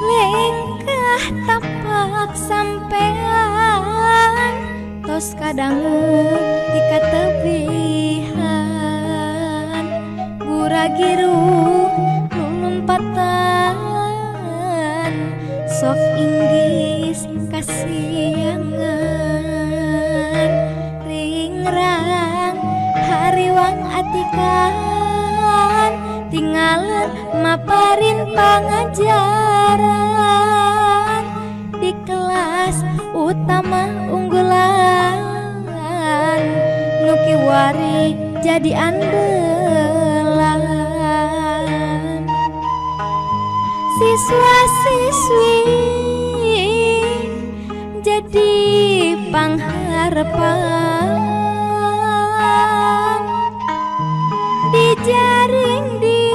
Lengkah tapak sampean tos kadangu di katebihan guragiru lulumpatan sok inggis kasiangan ringrang hariwang atikan tinggalan maparin pangajaran di kelas utama unggulan nuki wari jadi andalan siswa-siswi jadi pangharapan dijaring di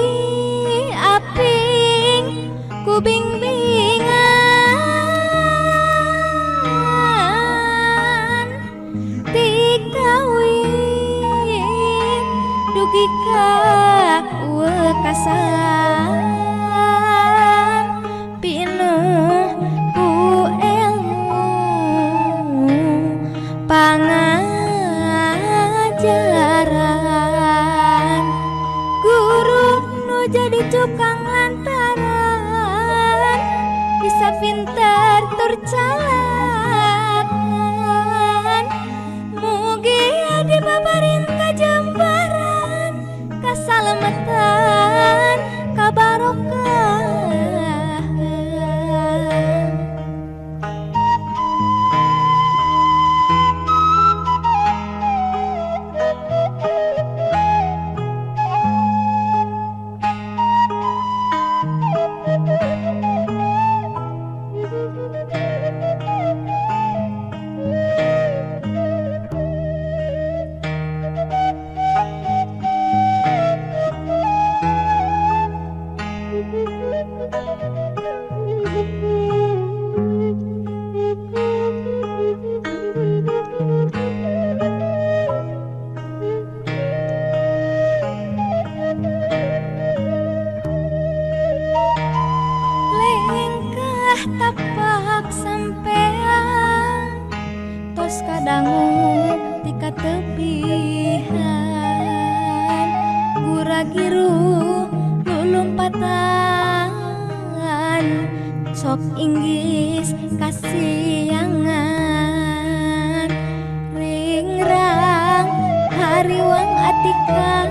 aping kubing-bingan tikawin dugi ka wekasan pinuh ku ilmu pangajaran guru nu jadi tukang lantaran bisa pintar tur calakan mugi di babarin kajembaran kasalamatan kabarokah. Lengkah tapak sampean tos kadangu di katebihan guragiru lulumpatan sok inggis kasiangan ringrang hariwang atikan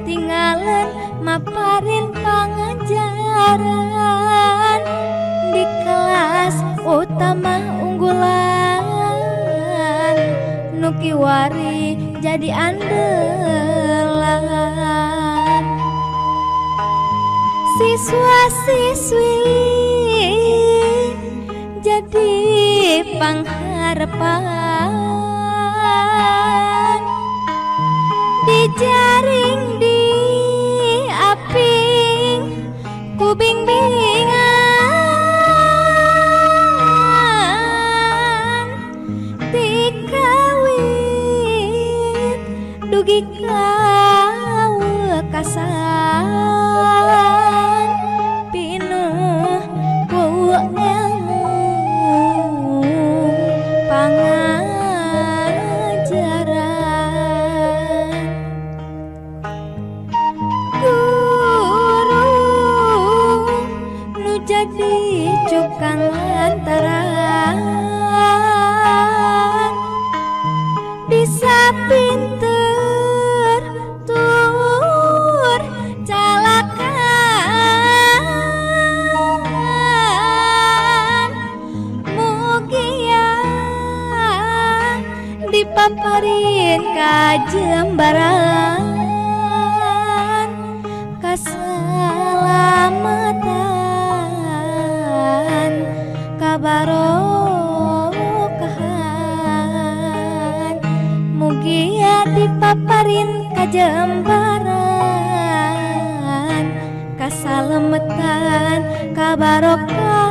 tinggalan maparin pangajaran di kelas utama unggulan nuki wari jadi andalan siswa-siswi jadi pangharapan dijaring di aping kubing-bingan tikawin dugi ka wekasan pinuh ku ilmu pangajaran guru nu jadi cukang lantaran bisa pinter tur calakan mugia dipaparin kajembaran kasalamatan kabarokahan mugia dipaparin kajembaran kasalamatan kabarokah.